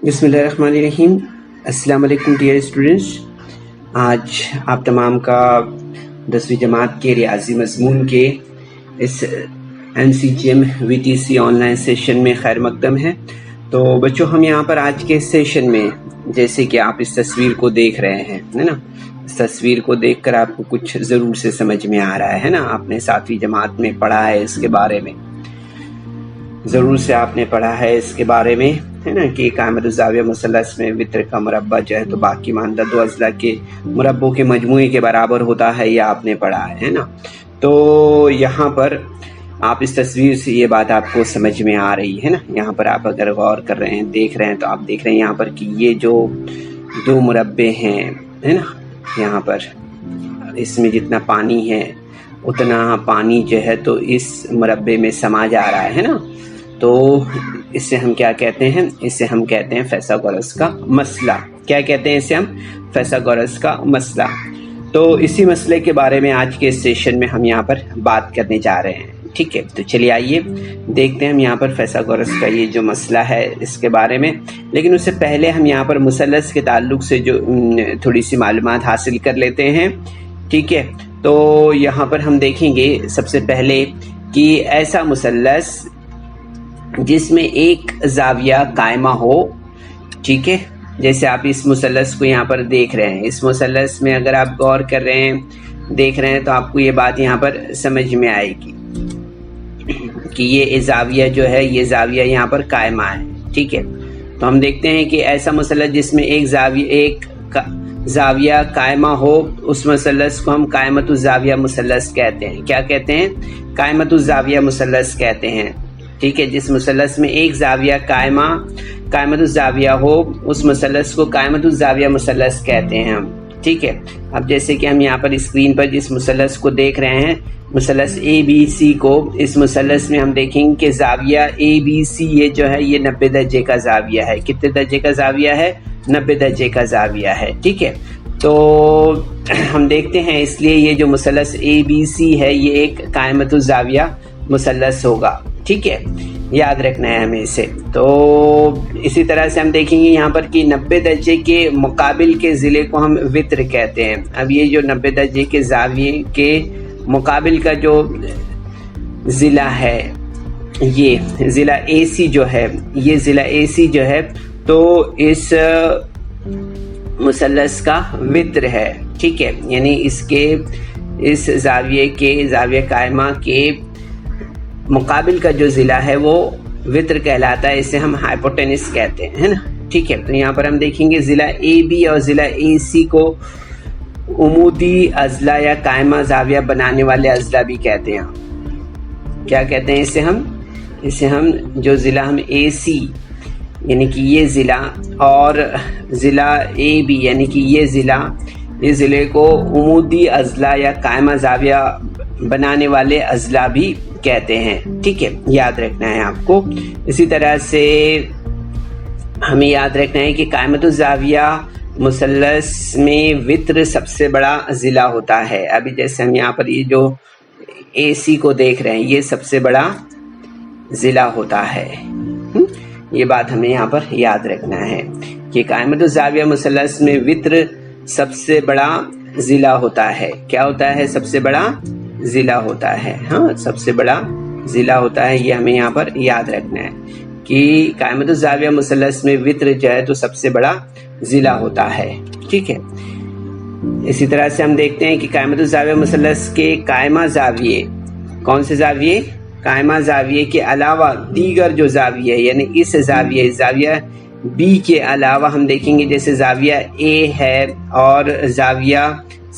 बिस्मिल्लाहिर्रहमानिर्रहीम। अस्सलाम वालेकुम डियर स्टूडेंट्स। आज आप तमाम का 10वीं जमात के रियाजी मज़मून के इस NCGM VTC ऑनलाइन सेशन में खैर मकदम है। तो बच्चों, हम यहाँ पर आज के सेशन में, जैसे कि आप इस तस्वीर को देख रहे हैं, है ना, इस तस्वीर को देखकर आपको कुछ ज़रूर से समझ में आ रहा है ना। आपने 7वीं जमात में पढ़ा है इसके बारे में, ज़रूर से आपने पढ़ा है इसके बारे में, है ना, कि कायमतुज़्ज़ाविया मुसल्लस में वित्र का मुरब्बा जो है तो बाकी मानदा दो अज़ला के मुरब्बों के मजमूए के बराबर होता है। ये आपने पढ़ा है ना। तो यहाँ पर आप इस तस्वीर से ये बात आपको समझ में आ रही है ना। यहाँ पर आप अगर गौर कर रहे हैं, देख रहे हैं, तो आप देख रहे हैं यहाँ पर कि ये जो दो मुरब्बे हैं, है ना, यहाँ पर इसमें जितना पानी है उतना पानी जो है तो इस मुरब्बे में समा जा रहा है ना। तो इससे हम क्या कहते हैं? इससे हम कहते हैं फाइथागोरस का मसला। क्या कहते हैं इसे हम? फाइथागोरस का मसला। तो इसी मसले के बारे में आज के सेशन में हम यहाँ पर बात करने जा रहे हैं। ठीक है, तो चलिए आइए देखते हैं हम यहाँ पर फाइथागोरस का ये जो मसला है इसके बारे में। लेकिन उससे पहले हम यहाँ पर मुसल्लस के ताल्लुक से जो थोड़ी सी मालूमात हासिल कर लेते हैं। ठीक है, तो यहाँ पर हम देखेंगे सबसे पहले कि ऐसा मुसल्लस जिसमें एक जाविया कायमा हो। ठीक है, जैसे आप इस मुसल्लस को यहाँ पर देख रहे हैं, इस मुसल्लस में अगर आप गौर कर रहे हैं, देख रहे हैं, तो आपको ये बात यहाँ पर समझ में आएगी कि ये जाविया जो है, ये जाविया यहाँ पर कायमा है। ठीक है, तो हम देखते हैं कि ऐसा मुसल्लस जिसमें एक जाविया कायमा हो, उस मुसल्लस को हम कायमतुज़्ज़ाविया मुसल्लस कहते हैं। क्या कहते हैं? कायमतुज़्ज़ाविया मुसल्लस कहते हैं। ठीक है, जिस मुसल्लस में एक जाविया कायमतुज़्ज़ाविया हो, उस मुसल्लस को कायमतुज़्ज़ाविया मुसल्लस कहते हैं हम। ठीक है, अब जैसे कि हम यहाँ पर स्क्रीन पर जिस मुसल्लस को देख रहे हैं, मुसल्लस ABC को, इस मुसल्लस में हम देखेंगे कि जाविया ABC ये जो है ये 90 दर्जे का जाविया है। कितने दर्जे का जाविया है? 90 दर्जे का जाविया है। ठीक है, तो हम देखते हैं, इसलिए ये जो मुसल्लस ABC है ये एक कायमतुज़्ज़ाविया मुसल्लस होगा। ठीक है, याद रखना है हमें इसे। तो इसी तरह से हम देखेंगे यहाँ पर कि 90 दर्जे के मुकाबिल के ज़िले को हम वित्र कहते हैं। अब ये जो 90 दर्जे के जाविये के मुकाबिल का जो ज़िला है, ये ज़िला AC जो है, ये ज़िला AC जो है तो इस मुसल्लस का वित्र है। ठीक है, यानी इसके इस जाविया कायमा के मुकाबिल का जो ज़िला है वो वित्र कहलाता है। इसे हम हाइपोटेनस कहते हैं, है ना। ठीक है, तो यहाँ पर हम देखेंगे ज़िला AB और ज़िला AC को उमूदी अज़ला या कायमा जाविया बनाने वाले अज़ला भी कहते हैं। क्या कहते हैं इसे हम जो ज़िला हम AC यानी कि ये ज़िला और ज़िला AB यानी कि ये ज़िले को उमूदी अज़ला या कायमा जाविया बनाने वाले अज़ला भी कहते हैं। ठीक है, याद रखना है आपको। इसी तरह से हमें याद रखना है कि कायमतुज़्ज़ाविया मुसल्लस में वित्र सबसे बड़ा ज़िला होता है। अभी जैसे हम यहाँ पर ये जो AC को देख रहे हैं, ये सबसे बड़ा ज़िला होता है। ये बात हमें यहाँ पर याद रखना है कि कायमतुज़्ज़ाविया मुसल्लस में वित्र सबसे बड़ा ज़िला होता है। क्या होता है? सबसे बड़ा ज़िला होता है। हाँ, सबसे बड़ा ज़िला होता है। ये हमें यहाँ पर याद रखना है कि कायमतुज़्ज़ाविया मुसल्लस में वित्र जो है तो सबसे बड़ा ज़िला होता है। ठीक है, इसी तरह से हम देखते हैं कि कायमतुज़्ज़ाविया मुसल्लस के कायमा जाविये, कौन से जाविये? कायमा जाविये के अलावा दीगर जो जाविये यानी इस जाविया B के अलावा हम देखेंगे, जैसे जाविया A है और जाविया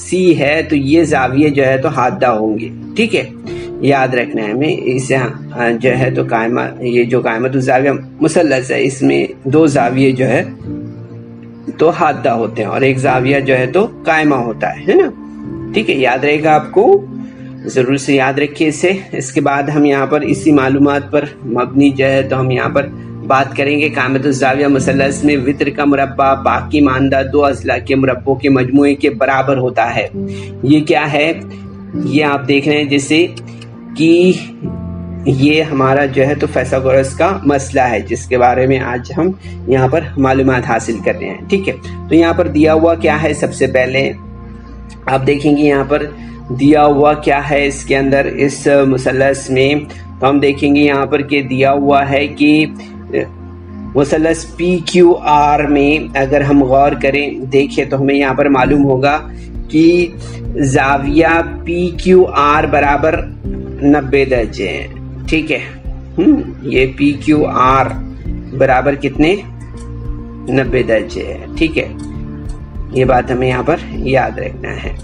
C है, तो ये जाविये जो है तो हादा होंगे। ठीक है, याद रखना है हमें इसे जो है तो ये जो कायमतुज़्ज़ाविया मुसल्लस है, इसमें दो जाविये जो है तो हादा होते हैं और एक जाविया जो है तो कायमा होता है ना। ठीक है, याद रहेगा आपको, ज़रूर से याद रखिए इसे। इसके बाद हम यहाँ पर इसी मालूमात पर मबनी जो है तो हम यहाँ पर बात करेंगे कायमतुज़्ज़ाविया मुसल्लस में वित्र का मुरब्बा बाकी मानदा दो अज़ला के मुरब्बों के मजमूए के बराबर होता है। ये क्या है? ये आप देख रहे हैं जैसे कि ये हमारा जो है तो फाइथागोरस का मसला है, जिसके बारे में आज हम यहाँ पर मालूमात हासिल कर रहे हैं। ठीक है, तो यहाँ पर दिया हुआ क्या है, सबसे पहले आप देखेंगे यहाँ पर दिया हुआ क्या है इसके अंदर, इस मुसल्लस में। तो हम देखेंगे यहाँ पर कि दिया हुआ है कि मुसल्लस PQR में अगर हम गौर करें, देखें, तो हमें यहाँ पर मालूम होगा कि ज़ाविया PQR बराबर 90 दर्जे हैं। ठीक है, ये PQR बराबर कितने, 90 दर्जे है। ठीक है, ये बात हमें यहाँ पर याद रखना है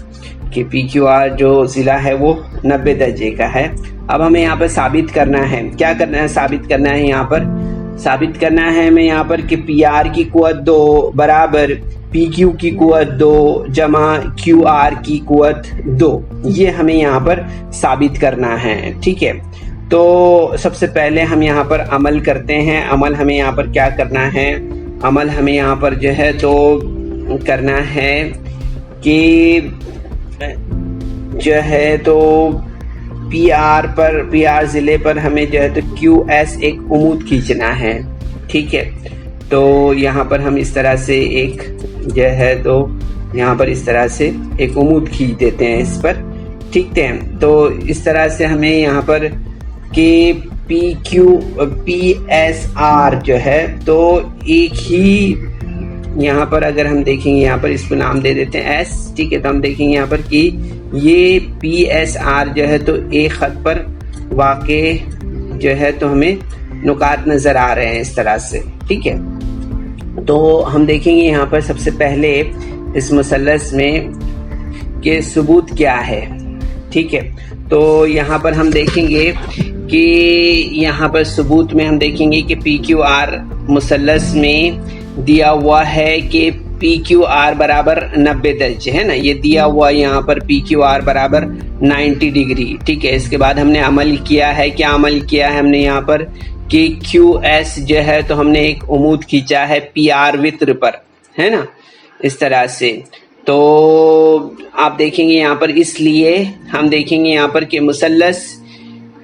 कि PQR जो ज़िला है वो 90 दर्जे का है। अब हमें यहाँ पर साबित करना है, क्या करना है, साबित करना है, यहाँ पर साबित करना है हमें यहाँ पर कि PR की कुव्वत 2 बराबर PQ की कुव्वत 2 जमा QR की कुव्वत 2, ये हमें यहाँ पर साबित करना है। ठीक है, तो सबसे पहले हम यहाँ पर अमल करते हैं। अमल हमें यहाँ पर क्या करना है, अमल हमें यहाँ पर जो है तो करना है कि जो है तो PR ज़िले पर हमें जो है तो QS एक उमूद खींचना है। ठीक है, तो यहाँ पर हम इस तरह से एक जो है तो यहाँ पर इस तरह से एक उमूद खींच देते हैं इस पर। ठीक है, तो इस तरह से हमें यहाँ पर कि PSR जो है तो एक ही, यहाँ पर अगर हम देखेंगे यहाँ पर इसको नाम दे देते हैं S। ठीक है, तो हम देखेंगे यहाँ पर कि ये PSR जो है तो एक ख़त पर वाक़े जो है तो हमें नुकात नज़र आ रहे हैं इस तरह से। ठीक है, तो हम देखेंगे यहाँ पर सबसे पहले इस मुसल्लस में कि सबूत क्या है। ठीक है, तो यहाँ पर हम देखेंगे कि यहाँ पर सबूत में हम देखेंगे कि PQR मुसल्लस में दिया हुआ है कि PQR बराबर 90 दर्जे है ना, ये दिया हुआ यहाँ पर PQR बराबर 90 डिग्री। ठीक है, इसके बाद हमने अमल किया है, क्या अमल किया है हमने यहाँ पर कि QS जो है तो हमने एक उमूद खींचा है PR वित्र पर, है ना, इस तरह से। तो आप देखेंगे यहाँ पर, इसलिए हम देखेंगे यहाँ पर कि मुसल्लस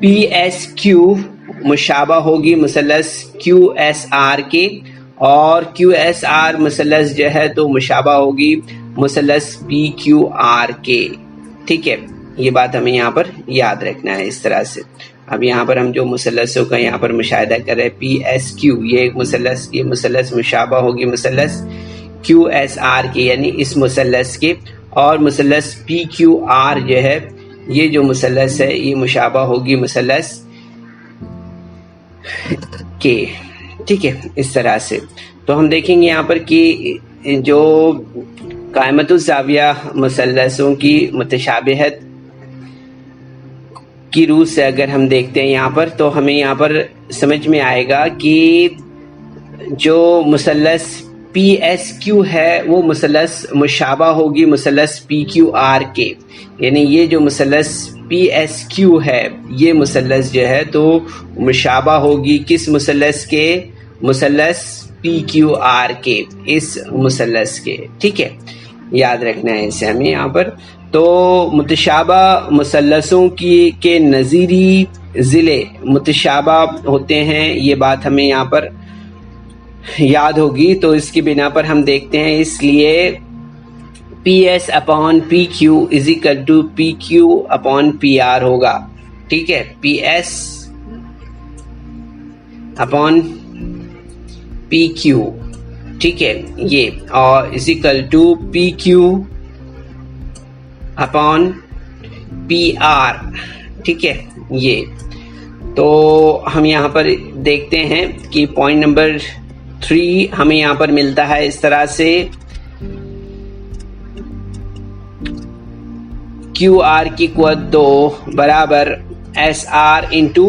PSQ मुशाबा होगी मुसल्लस QSR के, और QSR मुसल्लस जो है तो मुशाबा होगी मुसल्लस PQR के। ठीक है, ये बात हमें यहाँ पर याद रखना है इस तरह से। अब यहाँ पर हम जो मुसल्लसों का यहाँ पर मुशाहिदा कर रहे हैं PSQ, ये एक मुसल्लस, ये मुसल्लस मुशाबा होगी मुसल्लस QSR के, यानी इस मुसल्लस के, और मुसल्लस PQR जो है, ये जो मुसल्लस है ये मुशाबा होगी मुसल्लस के। ठीक है, इस तरह से। तो हम देखेंगे यहाँ पर कि जो कायमतुज़ ज़ाविया मुसल्लसों की मुतशाबिहत की रूह से अगर हम देखते हैं यहाँ पर, तो हमें यहाँ पर समझ में आएगा कि जो मुसल्लस PSQ है वो मुसल्लस मुशाबा होगी मुसल्लस PQR के, यानी ये जो मुसल्लस PSQ है ये मुसल्लस जो है तो मुशाबा होगी किस मुसल्लस के, मुसल्लस PQR के, इस मुसल्लस के। ठीक है, याद रखना है इसे हमें यहाँ पर। तो मुतशाबा मुसल्लसों की के नज़ीरी ज़िले मुतशाबा होते हैं, ये बात हमें यहाँ पर याद होगी। तो इसकी बिना पर हम देखते हैं, इसलिए PS upon PQ is equal to PQ upon PR होगा। ठीक है, PS अपॉन PQ, ठीक है, ये, और is equal to PQ upon PR। ठीक है, ये। तो हम यहाँ पर देखते हैं कि पॉइंट नंबर 3 हमें यहाँ पर मिलता है इस तरह से, QR की कुव्वत 2 बराबर SR इंटू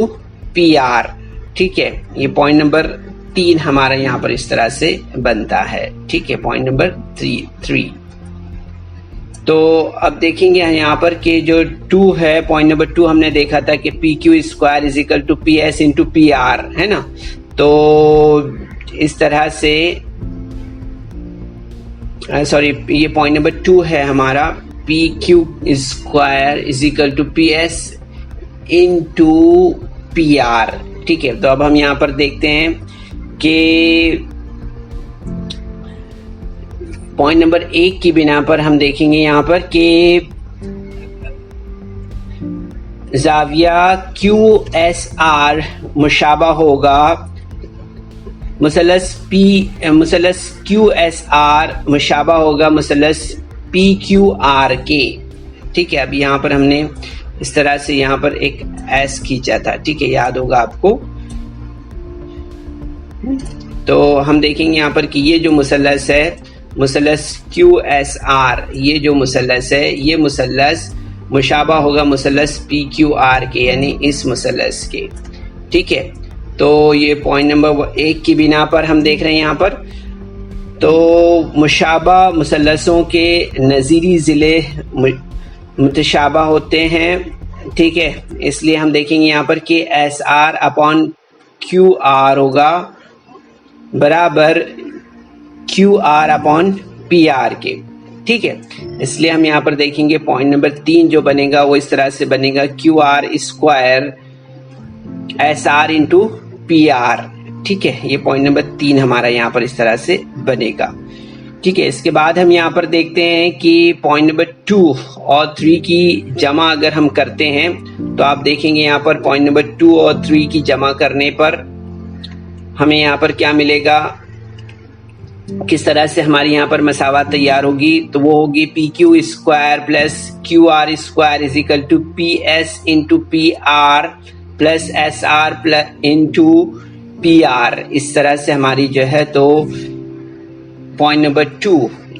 PR। ठीक है, ये पॉइंट नंबर 3 हमारा यहाँ पर इस तरह से बनता है। ठीक है, पॉइंट नंबर 3। तो अब देखेंगे यहाँ पर कि जो 2 है, पॉइंट नंबर 2 हमने देखा था कि PQ square is equal to PS into PR, है ना। तो इस तरह से, सॉरी, ये पॉइंट नंबर 2 है हमारा, PQ square is equal to PS into P R. ठीक है, तो अब हम यहाँ पर देखते हैं कि पॉइंट नंबर 1 की बिना पर हम देखेंगे यहाँ पर कि जाविया क्यू एस आर मुशाबा होगा मुसलस क्यू एस आर मुशाबा होगा मुसलस पी क्यू आर के। ठीक है, अब यहाँ पर हमने इस तरह से यहाँ पर एक एस खींचा था। ठीक है, याद होगा आपको। तो हम देखेंगे यहाँ पर कि ये जो मुसलस है मुसलस क्यू एस आर, ये जो मुसलस है ये मुसलस मुशाबा होगा मुसलस पी क्यू आर के, यानी इस मुसलस के। ठीक है, तो ये पॉइंट नंबर 1 की बिना पर हम देख रहे हैं यहाँ पर। तो मुशाबा मुसलसों के नज़ीरी ज़िले मुतशाबा होते हैं। ठीक है, इसलिए हम देखेंगे यहाँ पर कि S R upon Q R होगा बराबर Q R upon P R के। ठीक है, इसलिए हम यहाँ पर देखेंगे पॉइंट नंबर 3 जो बनेगा वो इस तरह से बनेगा Q R square S R into P R. ठीक है, ये पॉइंट नंबर 3 हमारा यहाँ पर इस तरह से बनेगा। ठीक है, इसके बाद हम यहाँ पर देखते हैं कि पॉइंट नंबर 2 और 3 की जमा अगर हम करते हैं तो आप देखेंगे यहाँ पर पॉइंट नंबर 2 और 3 की जमा करने पर हमें यहाँ पर क्या मिलेगा, किस तरह से हमारी यहाँ पर मसावत तैयार होगी। तो वो होगी P Q square plus Q R square is equal to P S into P R plus S R plus into P R. इस तरह से हमारी जो है तो पॉइंट नंबर 2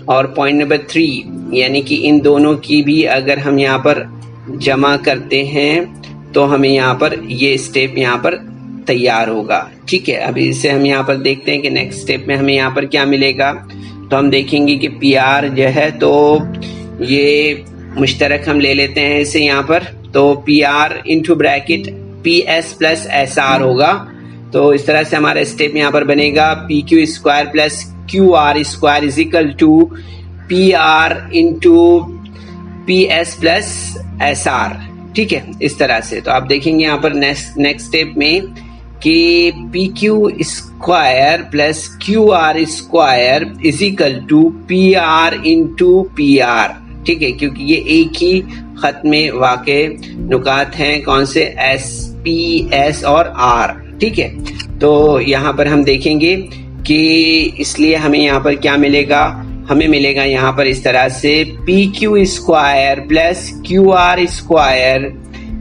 और पॉइंट नंबर 3 यानी कि इन दोनों की भी अगर हम यहाँ पर जमा करते हैं तो हमें यहाँ पर ये स्टेप यहाँ पर तैयार होगा। ठीक है, अभी इसे हम यहाँ पर देखते हैं कि नेक्स्ट स्टेप में हमें यहाँ पर क्या मिलेगा। तो हम देखेंगे कि पी आर जो है तो ये मुश्तरक हम ले लेते हैं इसे यहाँ पर। तो P R into bracket P S plus S are होगा। तो इस तरह से हमारा स्टेप यहाँ पर बनेगा P Q square plus Q R square is equal to P R into P S plus S R. ठीक है, इस तरह से। तो आप देखेंगे यहाँ पर नेक्स्ट स्टेप में कि P Q square plus Q R square is equal to P R into P R. ठीक है, क्योंकि ये एक ही खत में वाक़े नुकात हैं, कौन से, एस पी एस और आर। ठीक है, तो यहाँ पर हम देखेंगे कि इसलिए हमें यहाँ पर क्या मिलेगा, हमें मिलेगा यहाँ पर इस तरह से P Q square plus Q R square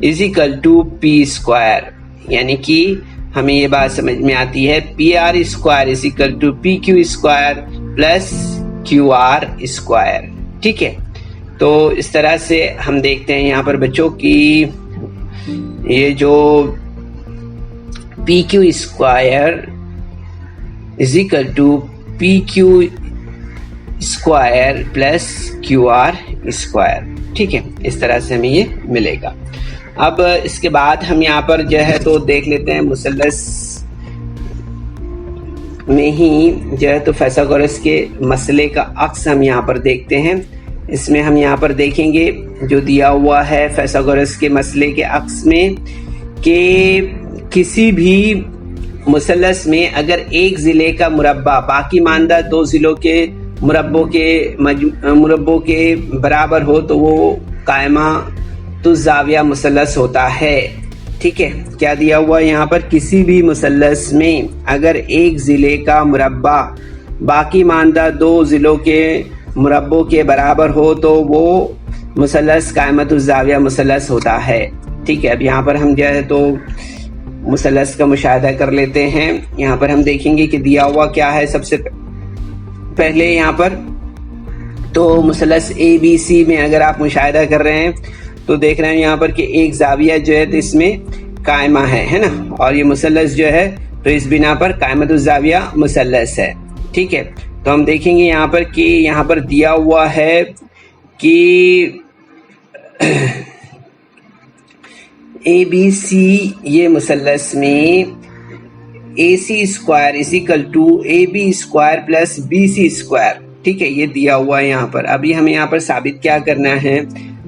is equal to P square, यानी कि हमें ये बात समझ में आती है P R square is equal to P Q square plus Q R square. ठीक है, तो इस तरह से हम देखते हैं यहाँ पर बच्चों की ये जो P Q square is equal to P Q square plus Q R square. ठीक है, इस तरह से हमें ये मिलेगा। अब इसके बाद हम यहाँ पर जो है तो देख लेते हैं मुसल्लस में ही जो है तो फाइथागोरस के मसले का अक्स हम यहाँ पर देखते हैं। इसमें हम यहाँ पर देखेंगे जो दिया हुआ है फाइथागोरस के मसले के अक्स में कि किसी भी मुसल्लस में अगर एक ज़िले का मुरब्बा बाकी मानदा 2 ज़िलों के मुरब्बों के बराबर हो तो वो कायमा तो जाविया मुसल्लस होता है। ठीक है, क्या दिया हुआ है यहाँ पर, किसी भी मुसल्लस में अगर एक ज़िले का मुरब्बा बाकी मानदा 2 ज़िलों के मुरब्बों के बराबर हो तो वो मुसल्लस कायमतुज़ जाविया मुसल्लस होता है। ठीक है, अब यहाँ पर हम जो है तो मुसल्लस का मुशाहिदा कर लेते हैं। यहाँ पर हम देखेंगे कि दिया हुआ क्या है। सबसे पहले यहाँ पर तो मुसल्लस ए बी सी में अगर आप मुशाहिदा कर रहे हैं तो देख रहे हैं यहाँ पर कि एक जाविया जो है तो इसमें कायमा है ना, और ये मुसल्लस जो है तो इस बिना पर कायमतुज़ जाविया मुसल्लस है। ठीक है, तो हम देखेंगे यहाँ पर कि यहाँ पर दिया हुआ है कि ए बी सी ये मुसल्लस में A C square is equal to A B square plus B C square. ठीक है, ये दिया हुआ है यहाँ पर। अभी हमें यहाँ पर साबित क्या करना है,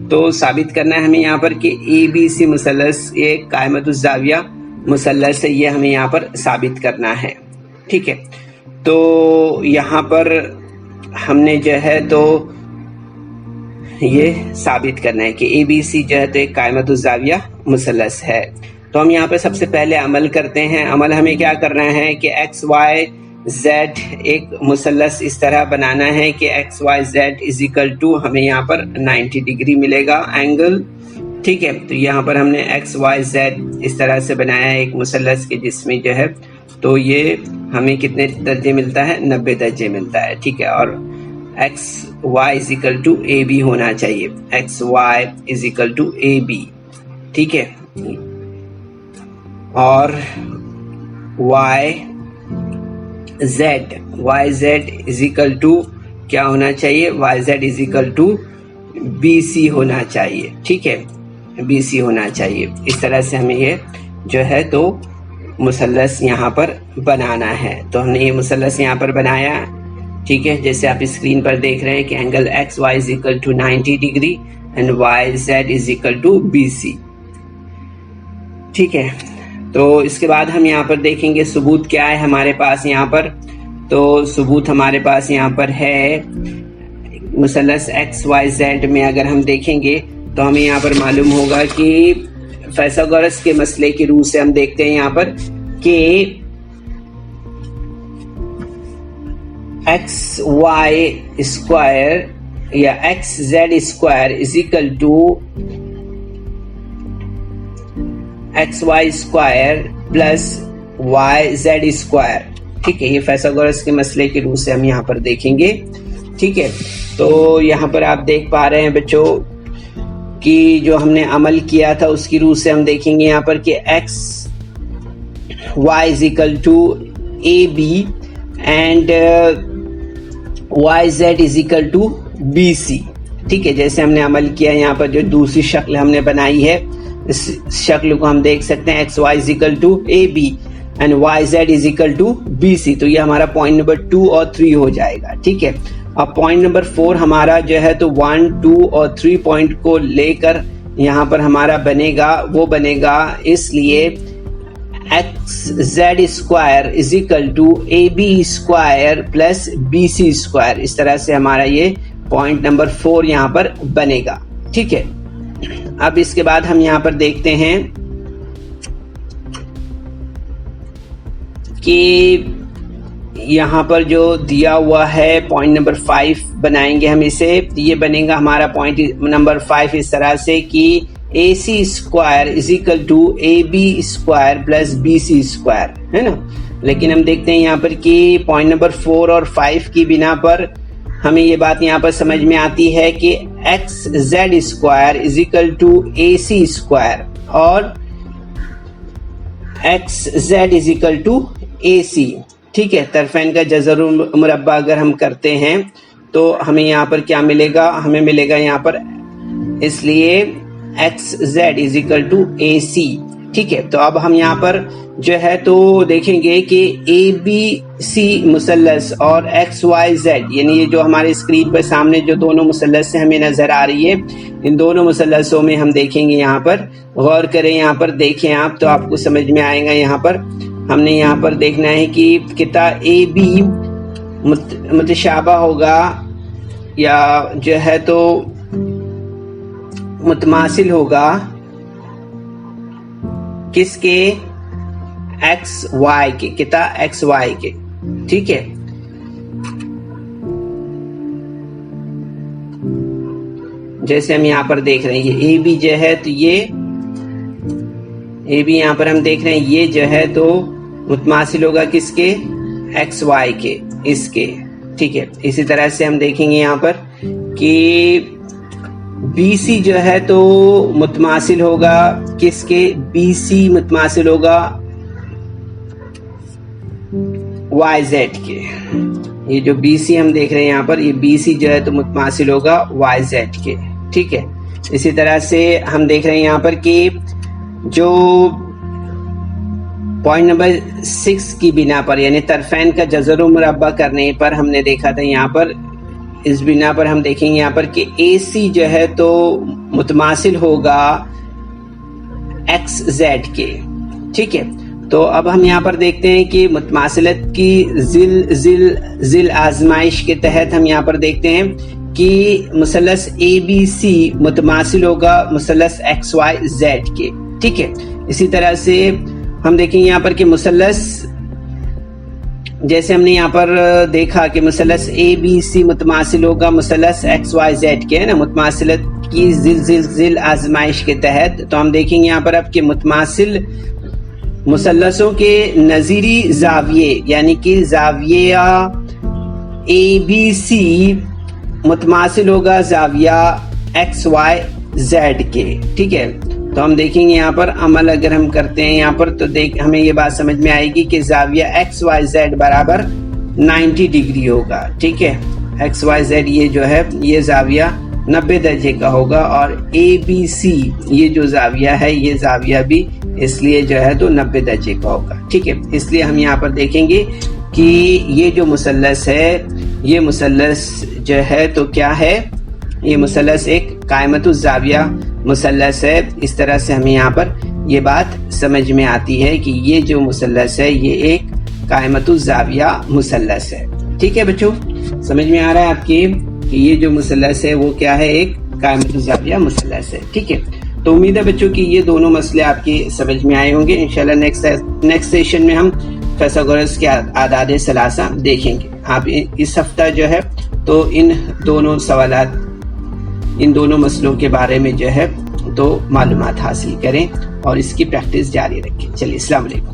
तो साबित करना है हमें यहाँ पर कि ए बी सी मुसल्लस ये कायमतुज़ जाविया मुसल्लस है, ये हमें यहाँ पर साबित करना है। ठीक है, तो यहाँ पर हमने जो है तो ये साबित करना है कि ABC जो है तो एक कायमतुज़्ज़ाविया मुसल्लस है। तो हम यहाँ पे सबसे पहले अमल करते हैं। अमल हमें क्या करना है कि XYZ एक मुसल्लस इस तरह बनाना है कि XYZ इज इक्वल टू हमें यहाँ पर 90 डिग्री मिलेगा एंगल। ठीक है, तो यहाँ पर हमने XYZ इस तरह से बनाया है एक मुसल्लस के जिसमें जो है तो ये हमें कितने दर्जे मिलता है, 90 दर्जे मिलता है। ठीक है, और XY is equal to AB होना चाहिए, XY is equal to AB। ठीक है, और YZ इज इक्वल टू क्या होना चाहिए, YZ is equal to BC होना चाहिए। ठीक है, BC होना चाहिए। इस तरह से हमें ये जो है तो मुसल्लस यहाँ पर बनाना है। तो हमने ये मुसल्लस यहाँ पर बनाया। ठीक है, जैसे आप स्क्रीन पर देख रहे हैं कि angle XY is equal to 90 degree and YZ is equal to BC। ठीक है, तो इसके बाद हम यहाँ पर देखेंगे सबूत क्या है हमारे पास यहाँ पर। तो सबूत हमारे पास यहाँ पर है मुसल्लस XYZ में अगर हम देखेंगे तो हमें यहाँ पर मालूम होगा कि फाइथागोरस के मसले की रूह से हम देखते हैं यहाँ पर कि XY स्क्वायर या XZ square is equal to XY square plus YZ square. ठीक है, ये फाइथागोरस के मसले की रूह से हम यहाँ पर देखेंगे। ठीक है, तो यहाँ पर आप देख पा रहे हैं बच्चों कि जो हमने अमल किया था उसकी रूह से हम देखेंगे यहाँ पर कि XY is equal to AB and YZ is equal to BC। ठीक है, जैसे हमने अमल किया यहाँ पर जो दूसरी शक्ल हमने बनाई है इस शक्ल को हम देख सकते हैं XY is equal to AB and YZ is equal to BC। तो ये हमारा पॉइंट नंबर 2 और 3 हो जाएगा। ठीक है, अब पॉइंट नंबर 4 हमारा जो है तो 1, 2 और 3 पॉइंट को लेकर यहाँ पर हमारा बनेगा, वो बनेगा इसलिए XZ square is equal to AB square plus BC square. इस तरह से हमारा ये पॉइंट नंबर 4 यहाँ पर बनेगा। ठीक है, अब इसके बाद हम यहाँ पर देखते हैं कि यहाँ पर जो दिया हुआ है पॉइंट नंबर 5 बनाएंगे हम इसे। ये बनेगा हमारा पॉइंट नंबर 5 इस तरह से कि AC square is equal to AB square plus BC square, है ना। लेकिन हम देखते हैं यहाँ पर कि पॉइंट नंबर 4 और 5 की बिना पर हमें ये बात यहाँ पर समझ में आती है कि XZ square is equal to AC square और XZ is equal to AC। ठीक है, तरफैन का जज़रुल मुरब्बा अगर हम करते हैं तो हमें यहाँ पर क्या मिलेगा, हमें मिलेगा यहाँ पर इसलिए XZ is equal to AC। ठीक है, तो अब हम यहाँ पर जो है तो देखेंगे कि ABC मुसल्लस और XYZ यानी ये जो हमारे स्क्रीन पर सामने जो दोनों मुसल्लस से हमें नजर आ रही है, इन दोनों मुसल्लसों में हम देखेंगे यहाँ पर, गौर करें यहाँ पर, देखें आप तो आपको समझ में आएगा। यहाँ पर हमने यहाँ पर देखना है कि कितना AB मुतशाबा होगा या जो है तो मुतमासिल होगा किसके, XY के, कितना XY के। ठीक है, जैसे हम यहाँ पर देख रहे हैं ये AB जो है तो ये AB यहाँ पर हम देख रहे हैं ये जो है तो मुतमासिल होगा किसके, XY के, इसके। ठीक है, इसी तरह से हम देखेंगे यहाँ पर कि BC जो है तो मुतमासिल होगा किसके, BC मुतमासिल होगा YZ के। ये जो BC हम देख रहे हैं यहाँ पर, ये BC जो है तो मुतमासिल होगा YZ के। ठीक है, इसी तरह से हम देख रहे हैं यहाँ पर कि जो पॉइंट नंबर 6 की बिना पर यानी तरफैन का जज़र मुरब्बा करने पर हमने देखा था यहाँ पर, इस बिना पर हम देखेंगे यहाँ पर कि AC जो है तो मुतमासिल होगा XZ के। ठीक है। तो अब हम यहाँ पर देखते हैं कि मुतमासिलत की जिल आजमाइश के तहत हम यहाँ पर देखते हैं कि मुसल्लस ABC मुतमासिल होगा मुसल्लस XYZ के, ठीक है। इसी तरह से हम देखेंगे यहाँ पर कि मुसल्लस, जैसे हमने यहाँ पर देखा कि मुसल्लस ABC मुतमासिल होगा मुसल्लस XYZ के, है ना, मुतमासिलत की जिल आजमाइश के तहत। तो हम देखेंगे यहाँ पर अब कि मुतमासिल मुसल्लसों के नजीरी जाविये यानी कि जाविया ABC मुतमासिल होगा जाविया XYZ के, ठीक है। तो हम देखेंगे यहाँ पर अमल अगर हम करते हैं यहाँ पर तो हमें ये बात समझ में आएगी कि जाविया XYZ बराबर 90 डिग्री होगा, ठीक है। XYZ ये जो है ये जाविया 90 दर्जे का होगा और ABC ये जो जाविया है ये जाविया भी इसलिए जो है तो 90 दर्जे का होगा, ठीक है। इसलिए हम यहाँ पर देखेंगे कि ये जो मुसल्लस है ये मुसल्लस जो है तो क्या है, ये मुसल्लस एक कायमतुज जाविया मुसल्लस है। इस तरह से हमें यहाँ पर ये बात समझ में आती है कि ये जो मुसल्लस है ये एक कायमतुज जाविया मुसल्लस है, ठीक है बच्चों। समझ में आ रहा है आपकी कि ये जो मुसल्लस है वो क्या है, एक कायमतुज जाविया मुसल्लस है, ठीक है। तो उम्मीद है बच्चों कि ये दोनों मसले आपकी समझ में आए होंगे। इंशाल्लाह नेक्स्ट सेशन में हम फिथागोरस के आदाद सलासा देखेंगे। आप इस हफ्ता जो है तो इन दोनों मसलों के बारे में जो है तो मालूमात हासिल करें और इसकी प्रैक्टिस जारी रखें। चलिए, अस्सलाम वालेकुम।